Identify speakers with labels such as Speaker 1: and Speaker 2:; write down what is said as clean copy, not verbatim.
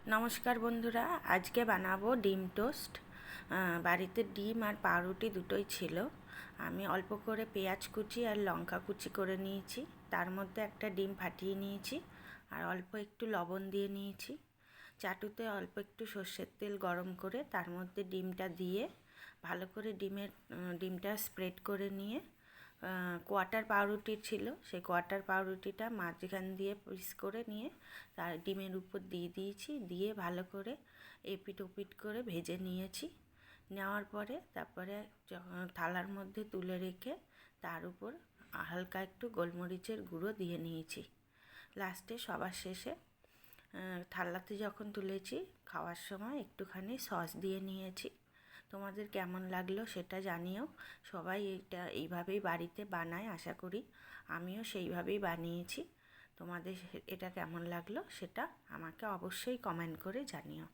Speaker 1: নমস্কার বন্ধুরা, আজকে বানাবো ডিম টোস্ট। বাড়িতে ডিম আর পাউরুটি দুটোই ছিল। আমি অল্প করে পেঁয়াজ কুচি আর লঙ্কা কুচি করে নিয়েছি, তার মধ্যে একটা ডিম ফাটিয়ে নিয়েছি আর অল্প একটু লবণ দিয়ে নিয়েছি। চাটুতে অল্প একটু সর্ষের তেল গরম করে তার মধ্যে ডিমটা দিয়ে ভালো করে ডিমটা স্প্রেড করে নিয়ে কোয়াটার পাউরুটি ছিল, সেই কোয়াটার পাউরুটিটা মাঝখান দিয়ে পিস করে নিয়ে তার ডিমের উপর দিয়ে দিয়েছি, দিয়ে ভালো করে এপিট ওপিট করে ভেজে নিয়েছি। নেওয়ার পরে তারপরে থালার মধ্যে তুলে রেখে তার উপর হালকা একটু গোলমরিচের গুঁড়ো দিয়ে নিয়েছি। লাস্টে সবার শেষে থালাতে যখন তুলেছি খাওয়ার সময় একটুখানি সস দিয়ে নিয়েছি। তোমাদের কেমন লাগলো সেটা জানিও। সবাই এইভাবেই বাড়িতে বানায় আশা করি, আমিও সেইভাবেই বানিয়েছি। তোমাদের এটা কেমন লাগলো সেটা আমাকে অবশ্যই কমেন্ট করে জানিও।